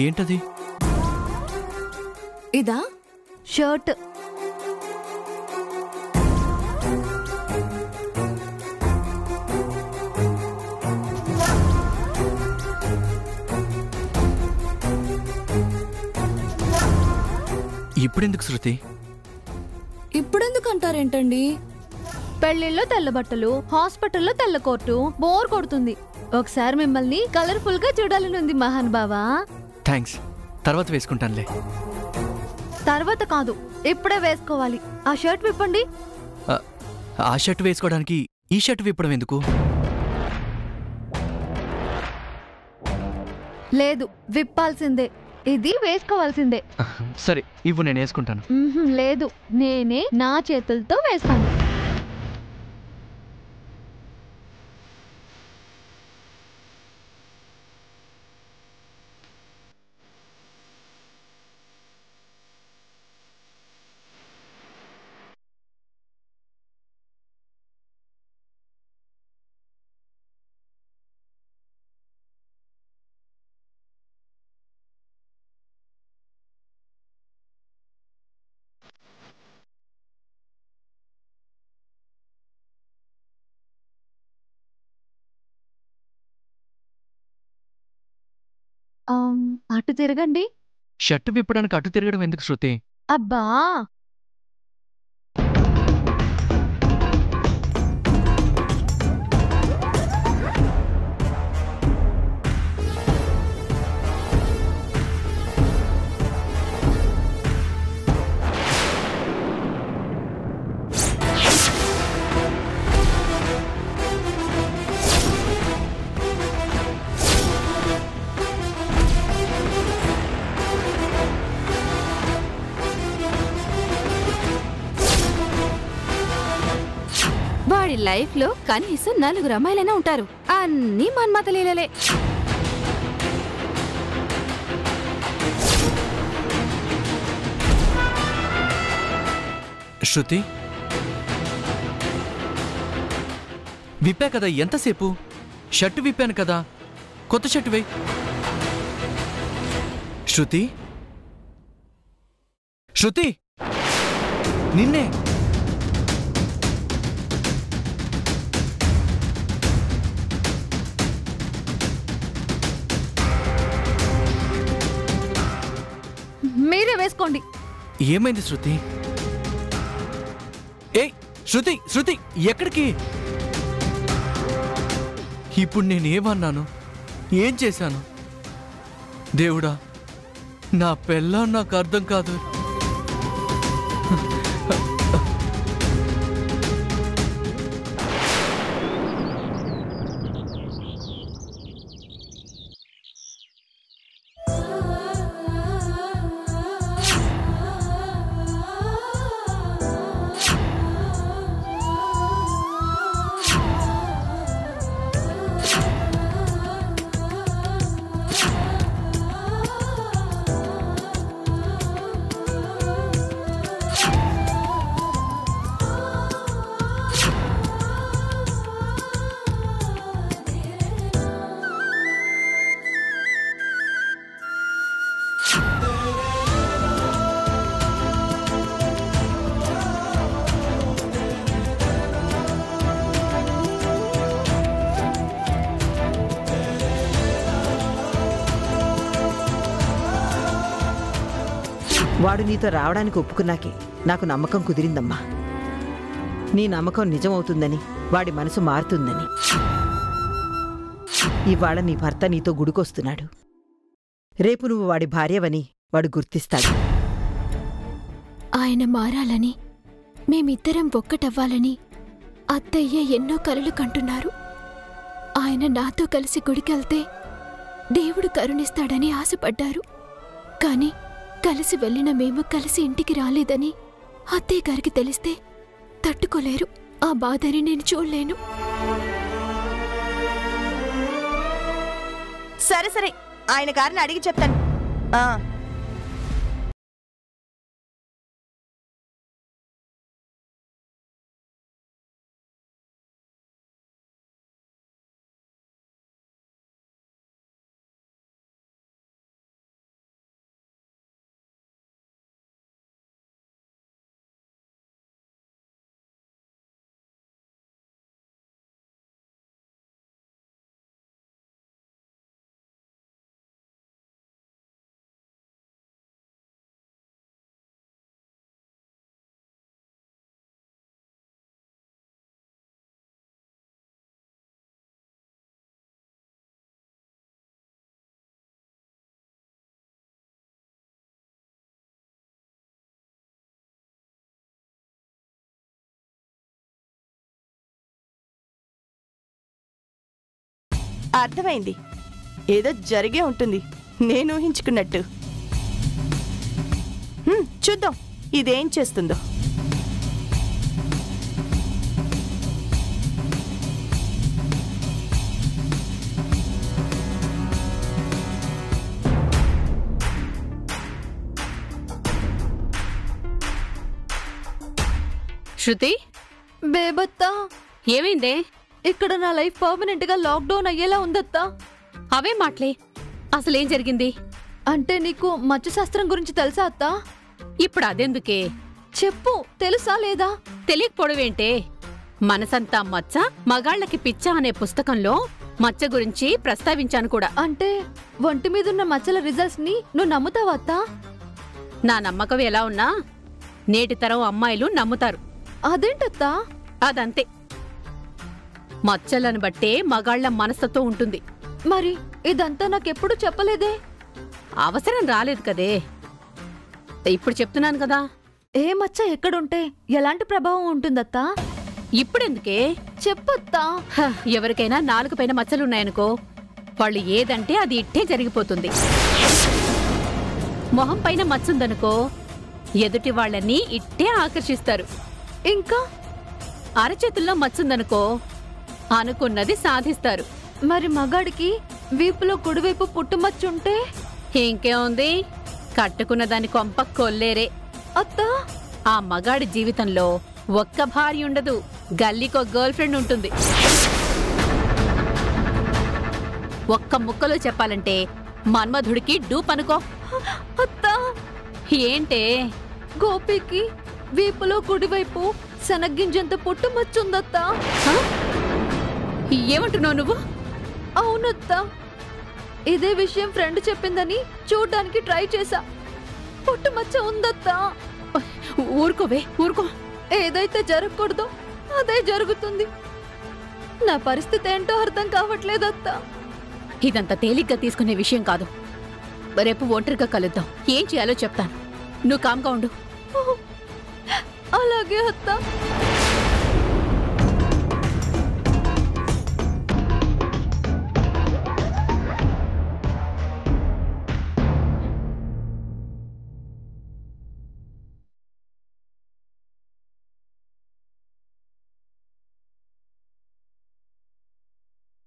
ఏంటది? ఇదా? షర్ట్. ఇప్పుడెందుకు శృతి? ఇప్పుడెందుకు అంటారేంటండి? పెళ్లిళ్ళలో తెల్ల బట్టలు, హాస్పిటల్లో తెల్ల కోర్టు, బోర్ కొడుతుంది. ఒకసారి మిమ్మల్ని కలర్ఫుల్ గా చూడాలని ఉంది మహాన్ బావా. థ్యాంక్స్, తర్వాత వేసుకుంటానులే. తర్వాత కాదు, ఇప్పుడే వేసుకోవాలి. ఆ షర్ట్ విప్పండి. ఆ షర్ట్ వేసుకోవడానికి ఈ షర్ట్ విప్పడం ఎందుకు? లేదు, విప్పాల్సిందే. ఇది వేసుకోవాల్సిందే. సరే ఇవ్వు, నేను వేసుకుంటాను. లేదు, నేనే నా చేతులతో వేస్తాను. అటు తిరగండి. షర్ట్ విప్పడానికి అటు తిరగడం ఎందుకు శృతి? అబ్బా, వాడి లైఫ్ లో కనీసం 4 అమ్మాయిలైనా ఉంటారు. అన్నీ మన్మథ లీలలే. శృతి, విప్పా కదా, ఎంతసేపు? షర్టు విప్పాను కదా, కొత్త షర్టు వేయి. శృతి, శృతి, నిన్నే. మీరే వేసుకోండి. ఏమైంది శృతి? ఏయ్ శృతి, శృతి, ఎక్కడికి? ఇప్పుడు నేనేమన్నాను? ఏం చేశాను? దేవుడా, నా పెళ్ళాం నాకు అర్థం కాదు. వాడు నీతో రావడానికి ఒప్పుకున్నాకే నాకు నమ్మకం కుదిరిందమ్మా. నీ నమ్మకం నిజమవుతుందని, వాడి మనసు మారుతుందని. ఇవాళ నీ భర్త నీతో గుడికొస్తున్నాడు. రేపు నువ్వు వాడి భార్యవని వాడు గుర్తిస్తాడు. ఆయన మారాలని, మేమిద్దరం ఒక్కటవ్వాలని అత్తయ్య ఎన్నో కలలు కంటున్నారు. ఆయన నాతో కలిసి గుడికెళ్తే దేవుడు కరుణిస్తాడని ఆశపడ్డారు. కాని కలిసి వెళ్ళిన మేము కలిసి ఇంటికి రాలేదని అత్తయ్య గారికి తెలిస్తే తట్టుకోలేరు. ఆ బాధని నేను చూడలేను. సరే సరే, ఆయన గారిని అడిగి చెప్తాను. అర్థమైంది. ఏదో జరిగే ఉంటుంది, నేను ఊహించుకున్నట్టు. చూద్దాం ఇదేం చేస్తుందో. శృతి, బేబత్తా, ఏమైందే? ఇక్కడ నా లైఫ్ పర్మనెంట్ గా లాక్డౌన్ అయ్యేలా ఉందత్తా. అవే మాటలే, అసలేం జరిగింది? అంటే నీకు మచ్చ శాస్త్రం గురించి తెలుసా అత్తా? ఇప్పుడు అదెందుకే? చెప్పు, తెలుసా లేదా? తెలియకపోవడమేంటే? మనసంతా మచ్చ మగాళ్ళకి పిచ్చ అనే పుస్తకంలో మచ్చ గురించి ప్రస్తావించాను కూడా. అంటే ఒంటి మీదున్న మచ్చల రిజల్ట్స్ ని నువ్వు నమ్ముతావా అత్తా? నా నమ్మకం ఎలా ఉన్నా నేటి తరం అమ్మాయిలు నమ్ముతారు. అదేంటత్తా? అదంతే, మచ్చలను బట్టే మగాళ్ల మనస్తత్వం ఉంటుంది. మరి ఇదంతా నాకెప్పుడు చెప్పలేదే? అవసరం రాలేదు కదే, ఇప్పుడు చెప్తున్నాను కదా. ఏ మచ్చ ఎక్కడుంటే ఎలాంటి ప్రభావం ఉంటుందత్తా? ఇప్పుడెందుకే? చెప్పత్తా. ఎవరికైనా నాలుగు పైన మచ్చలున్నాయనుకో, వాళ్ళు ఏదంటే అది ఇట్టే జరిగిపోతుంది. మొహం పైన మచ్చుందనుకో, ఎదుటి వాళ్ళని ఇట్టే ఆకర్షిస్తారు. ఇంకా అరచేతుల్లో మచ్చుందనుకో, అనుకున్నది సాధిస్తారు. మరి మగాడికి వీపులో కుడివైపు పుట్టుమచ్చుంటే? ఇంకేముంది, కట్టుకున్న దాని కొంప కొల్లేరే. అత్తా, ఆ మగాడి జీవితంలో ఒక్క భార్య ఉండదు, గల్లీకో గర్ల్ ఫ్రెండ్ ఉంటుంది. ఒక్క ముక్కలో చెప్పాలంటే మన్మధుడికి డూప్ అనుకో. అత్తా, ఏంటే? గోపికి వీపులో కుడివైపు శనగ్గింజంత పుట్టుమచ్చుందత్తా. ఏమంటున్నావు నువ్వు? అవునత్తా, ఇదే విషయం ఫ్రెండ్ చెప్పిందని చూడ్డానికి ట్రై చేశా. పుట్టుమచ్చ ఉందత్తా. ఊరుకోవే, ఊరుకో. ఏదైతే జరగకూడదో అదే జరుగుతుంది. నా పరిస్థితి ఏంటో అర్థం కావట్లేదత్తా. ఇదంతా తేలిగ్గా తీసుకునే విషయం కాదు. రేపు ఒంటరిగా కలుద్దాం, ఏం చేయాలో చెప్తాను. నువ్వు కామ్గా ఉండు. అలాగే అత్తా.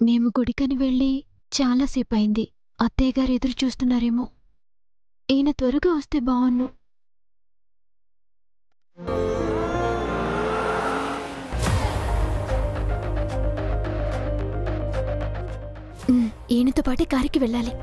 మేము గుడికని వెళ్ళి చాలాసేపు అయింది. అత్తయ్య గారు ఎదురు చూస్తున్నారేమో. ఈయన త్వరగా వస్తే బావున్ను. ఈయనతో పాటే కారికి వెళ్ళాలి.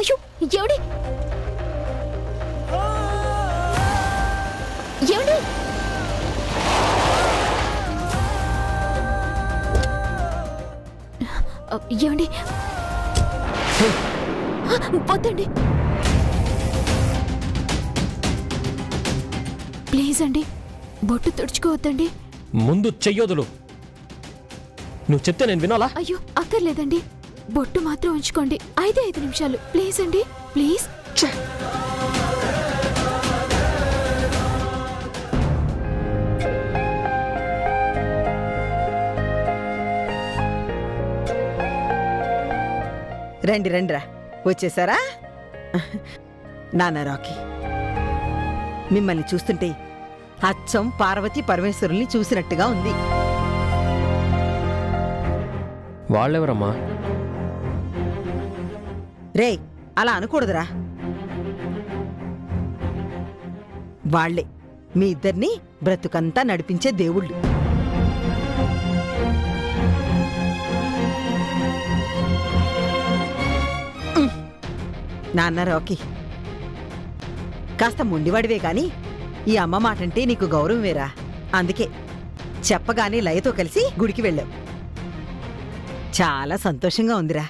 అయ్యో, ఎవడి ఏమండి? ఏమండి? వద్దండి, ప్లీజ్ అండి, బొట్టు తుడుచుకోవద్దండి. ముందు చెయ్యొదులు. నువ్వు చెప్తే నేను వినాలా? అయ్యో, అక్కర్లేదండి, బొట్టు మాత్రం ఉంచుకోండి. 5 నిమిషాలు ప్లీజ్ అండి, ప్లీజ్. రండి రండిరా, వచ్చేసారా? నాన్న రాకీ, మిమ్మల్ని చూస్తుంటే అచ్చం పార్వతీ పరమేశ్వరుల్ని చూసినట్టుగా ఉంది. వాళ్ళెవరమ్మా? రేయ్, అలా అనకూడదురా. వాళ్లే మీ ఇద్దరిని బ్రతుకంతా నడిపించే దేవుళ్ళు. నాన్న రాకీ, కాస్త మొండివాడివే కాని ఈ అమ్మ మాటంటే నీకు గౌరవమేరా. అందుకే చెప్పగానే లయతో కలిసి గుడికి వెళ్ళావు. చాలా సంతోషంగా ఉందిరా.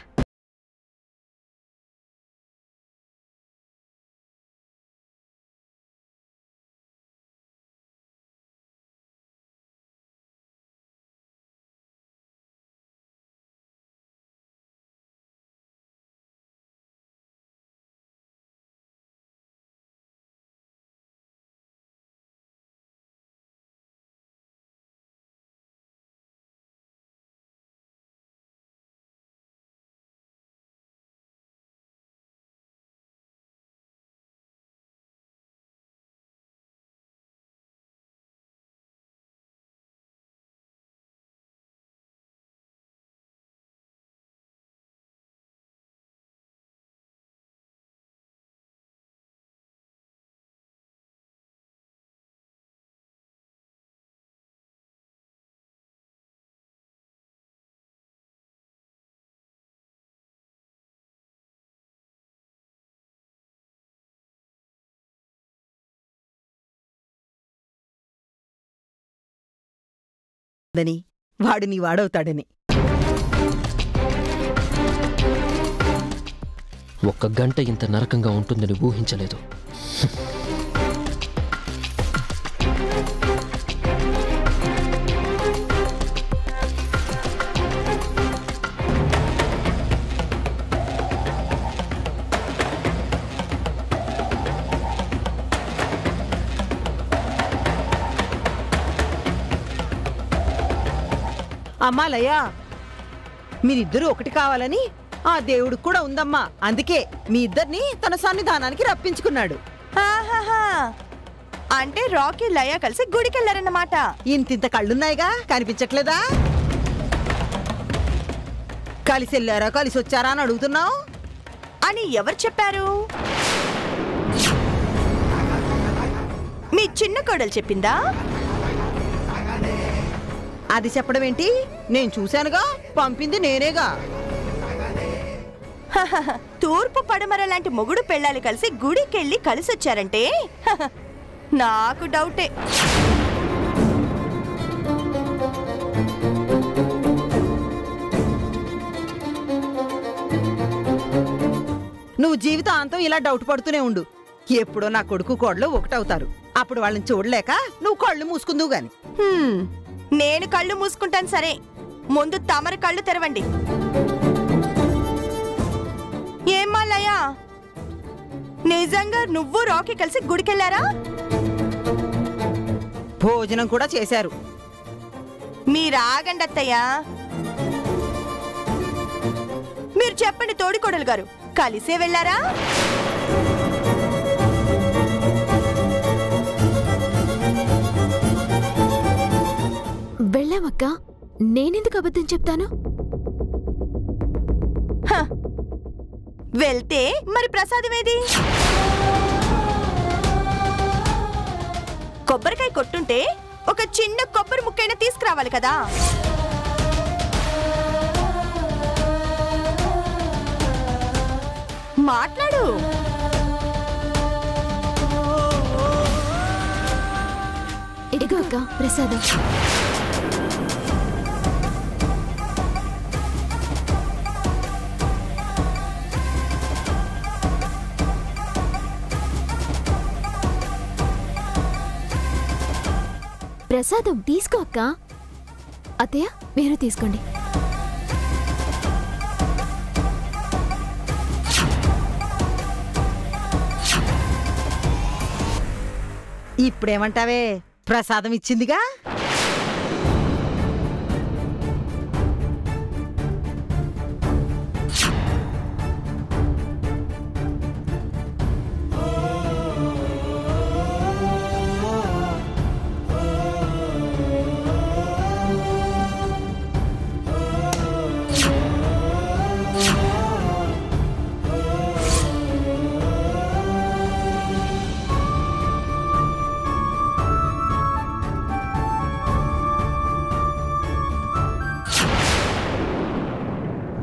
దని వాడు నీ వాడవుతాడని. ఒక్క గంట ఇంత నరకంగా ఉంటుందని ఊహించలేదు. అమ్మా లయ, మీరిద్దరూ ఒకటి కావాలని ఆ దేవుడికి కూడా ఉందమ్మా. అందుకే మీ ఇద్దరిని తన సన్నిధానానికి రప్పించుకున్నాడు. ఆహాహా, అంటే రాకీ లయ కలిసి గుడికెళ్లారన్నమాట. ఇంతింత కళ్ళున్నాయిగా, కనిపించట్లేదా? కలిసి వెళ్ళారా కలిసి వచ్చారా అని అడుగుతున్నావు అని ఎవరు చెప్పారు? మీ చిన్న కోడలు చెప్పిందా? అది చెప్పడం ఏంటి? నేను చూశానుగా, పంపింది నేనేగా. తూర్పు పడమర లాంటి మొగుడు పెళ్ళాలి కలిసి గుడికెళ్ళి కలిసొచ్చారంటే నాకు డౌటే. నువ్వు జీవితాంతం ఇలా డౌట్ పడుతూనే ఉండు. ఎప్పుడో నా కొడుకు కోడలు ఒకటవుతారు. అప్పుడు వాళ్ళని చూడలేక నువ్వు కళ్ళు మూసుకుందువు గాని. నేను కళ్ళు మూసుకుంటాను సరే, ముందు తమరు కళ్ళు తెరవండి. ఏమ్మా లయ, నిజంగా నువ్వు రాకీ కలిసి గుడికెళ్ళారా? భోజనం కూడా చేశారు. మీరాగండి అత్తయ్యా. మీరు చెప్పండి తోడికోడలు గారు, కలిసే వెళ్ళారా? వెళ్ళామక్క, నేనెందుకు అబద్ధం చెప్తాను? వెళ్తే మరి ప్రసాదమేది? కొబ్బరికాయ కొట్టుంటే ఒక చిన్న కొబ్బరి ముక్కైనా తీసుకురావాలి కదా. మాట్లాడు. ఇదిగో అక్క ప్రసాదం. ప్రసాదం తీసుకో అక్క. అత్తయ్య మీరు తీసుకోండి. ఇప్పుడేమంటావే? ప్రసాదం ఇచ్చిందిగా.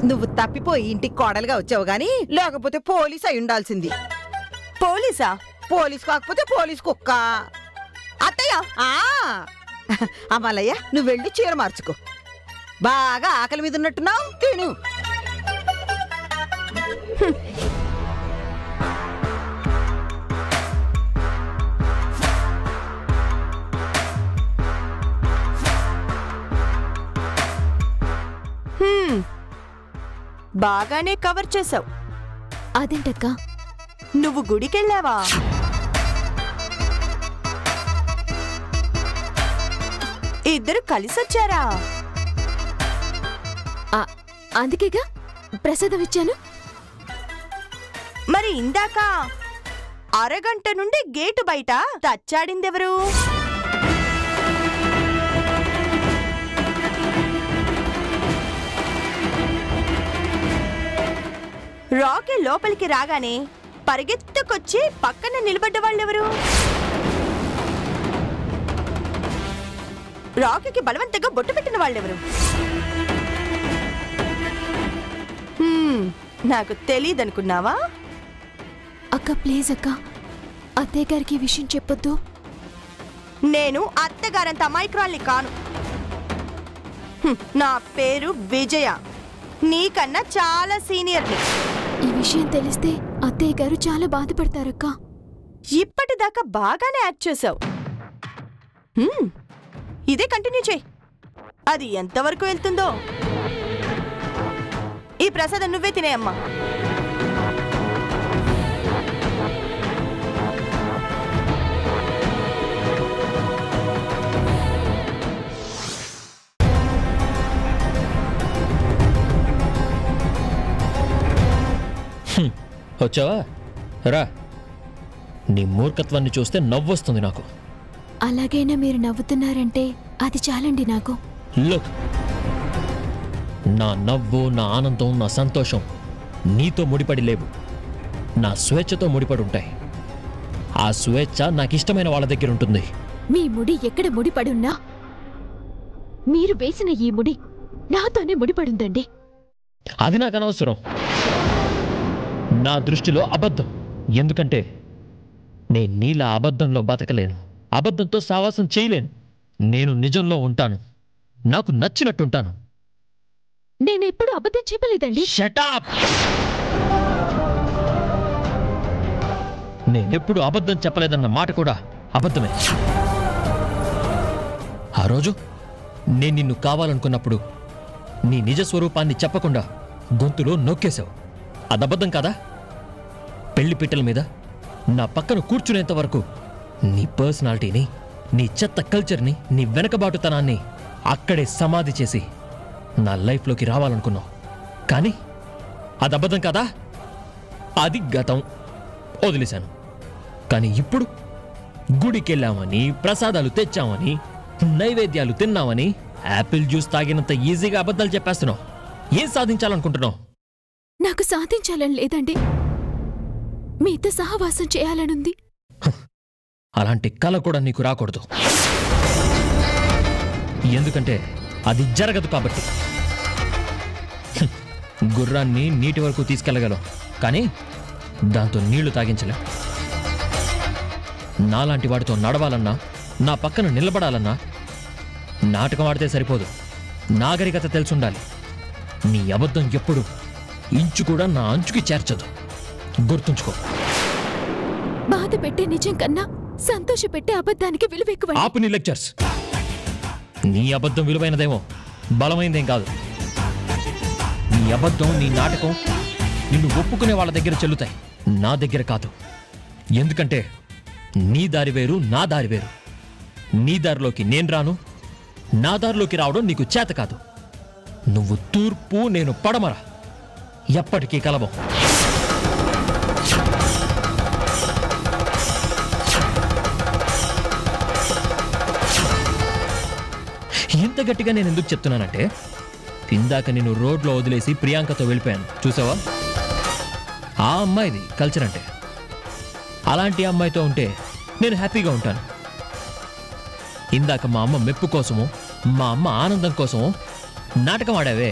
నువ్వు తప్పిపోయి ఇంటికి కోడలుగా వచ్చావు గాని లేకపోతే పోలీస్ అయి ఉండాల్సింది. పోలీసా? పోలీస్ కాకపోతే పోలీస్ కుక్క. అత్తయ్య, అమ్మాలయ్య నువ్వు వెళ్ళి చీర మార్చుకో. బాగా ఆకలి మీద ఉన్నట్టున్నావు, తిను. బాగానే కవర్ చేసావు. అదేంటక్క? నువ్వు గుడికెళ్ళావా? ఇద్దరు కలిసొచ్చారా? అందుకేగా ప్రసాదం ఇచ్చాను. మరి ఇందాక అరగంట నుండి గేటు బయట తచ్చాడిందెవరు? రాకీ లోపలికి రాగానే పరిగెత్తుకొచ్చి పక్కన నిలబడ్డ వాళ్ళెవరు? రాకీకి బలవంతంగా బొట్టు పెట్టిన వాళ్ళెవరు? నాకు తెలీదనుకున్నావా? అక్క ప్లీజ్ అక్క, అత్తయ్య గారికి ఈ విషయం చెప్పొద్దు. నేను అత్తగారంత అమాయకురాల్ని కాను. నా పేరు విజయ, నీకన్నా చాలా సీనియర్ని. ఈ విషయం తెలిస్తే అత్తయ్య గారు చాలా బాధపడతారక్క. ఇప్పటిదాకా బాగానే యాక్ట్ చేసావు. ఇదే కంటిన్యూ చేయి. అది ఎంతవరకు వెళ్తుందో. ఈ ప్రసాదం నువ్వే తినేయమ్మా. వచ్చావా? రా. నీ మూర్ఖత్వాన్ని చూస్తే నవ్వొస్తుంది నాకు. అలాగైనా మీరు నవ్వుతున్నారంటే అది చాలండి నాకు. లుక్, నా నవ్వు, నా ఆనందం, నా సంతోషం నీతో ముడిపడి లేవు, నా స్వేచ్ఛతో ముడిపడి ఉంటాయి. ఆ స్వేచ్ఛ నాకిష్టమైన వాళ్ళ దగ్గర ఉంటుంది. మీ ముడి ఎక్కడ ముడిపడున్నా మీరు వేసిన ఈ ముడి నాతోనే ముడిపడుందండి. అది నాకు అనవసరం. నా దృష్టిలో అబద్ధం. ఎందుకంటే నేను నీలా అబద్ధంలో బతకలేను, అబద్ధంతో సావాసం చేయలేను. నేను నిజంలో ఉంటాను, నాకు నచ్చినట్టుంటాను. నేనెప్పుడు అబద్ధం చెప్పలేదండి. Shut up! నేనెప్పుడు అబద్ధం చెప్పలేదన్న మాట కూడా అబద్ధమే. ఆ రోజు నేను నిన్ను కావాలనుకున్నప్పుడు నీ నిజ స్వరూపాన్ని చెప్పకుండా గొంతులో నొక్కేశావు. అదబద్ధం కాదా? పెళ్లి పిట్టల మీద నా పక్కన కూర్చునేంత వరకు నీ పర్సనాలిటీని, నీ చెత్త కల్చర్ని, నీ వెనకబాటుతనాన్ని అక్కడే సమాధి చేసి నా లైఫ్లోకి రావాలనుకున్నావు. కానీ అది అబద్ధం కాదా? అది గతం, వదిలేశాను. కానీ ఇప్పుడు గుడికెళ్ళామని, ప్రసాదాలు తెచ్చామని, నైవేద్యాలు తిన్నామని, యాపిల్ జ్యూస్ తాగినంత ఈజీగా అబద్ధాలు చెప్పేస్తున్నావు. ఏం సాధించాలనుకుంటున్నావు? నాకు సాధించాలని లేదండి, మీతో సహవాసం చేయాలనుంది. అలాంటి కల కూడా నీకు రాకూడదు. ఎందుకంటే అది జరగదు కాబట్టి. గుర్రాన్ని నీటి వరకు తీసుకెళ్లగలం, కానీ దాంతో నీళ్లు తాగించలేం. నాలాంటి వాడితో నడవాలన్నా, నా పక్కన నిలబడాలన్నా నాటకం ఆడితే సరిపోదు, నాగరికత తెలుసుండాలి. నీ అబద్ధం ఎప్పుడు ఇంచు కూడా నా అంచుకి చేర్చదు, గుర్తుంచుకో. బాధ పెట్టే నిజం కన్నా సంతోష పెట్టే అబద్ధానికి విలువ ఎక్కువ. ఆపు నీ లెక్చర్స్. నీ అబద్ధం విలువైనదేమో, బలమైందేం కాదు. నీ అబద్ధం, నీ నాటకం నిన్ను ఒప్పుకునే వాళ్ళ దగ్గర చెల్లుతాయి, నా దగ్గర కాదు. ఎందుకంటే నీ దారి వేరు, నా దారి వేరు. నీ దారిలోకి నేను రాను, నా దారిలోకి రావడం నీకు చేత కాదు. నువ్వు తూర్పు, నేను పడమర, ఎప్పటికీ కలవం. ఇంత గట్టిగా నేను ఎందుకు చెప్తున్నానంటే, ఇందాక నేను రోడ్లో వదిలేసి ప్రియాంకతో వెళ్ళిపోయాను, చూసావా? ఆ అమ్మాయిది కల్చర్ అంటే. అలాంటి అమ్మాయితో ఉంటే నేను హ్యాపీగా ఉంటాను. ఇందాక మా అమ్మ మెప్పు కోసమో, మా అమ్మ ఆనందం కోసమో నాటకం ఆడావే,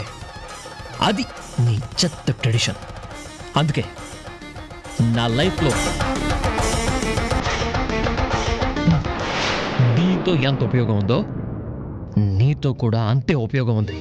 అది నీ చెత్త ట్రెడిషన్. అందుకే నా లైఫ్లో దీంతో ఎంత ఉపయోగం ఉందో నీతో కూడా అంతే ఉపయోగం ఉంది.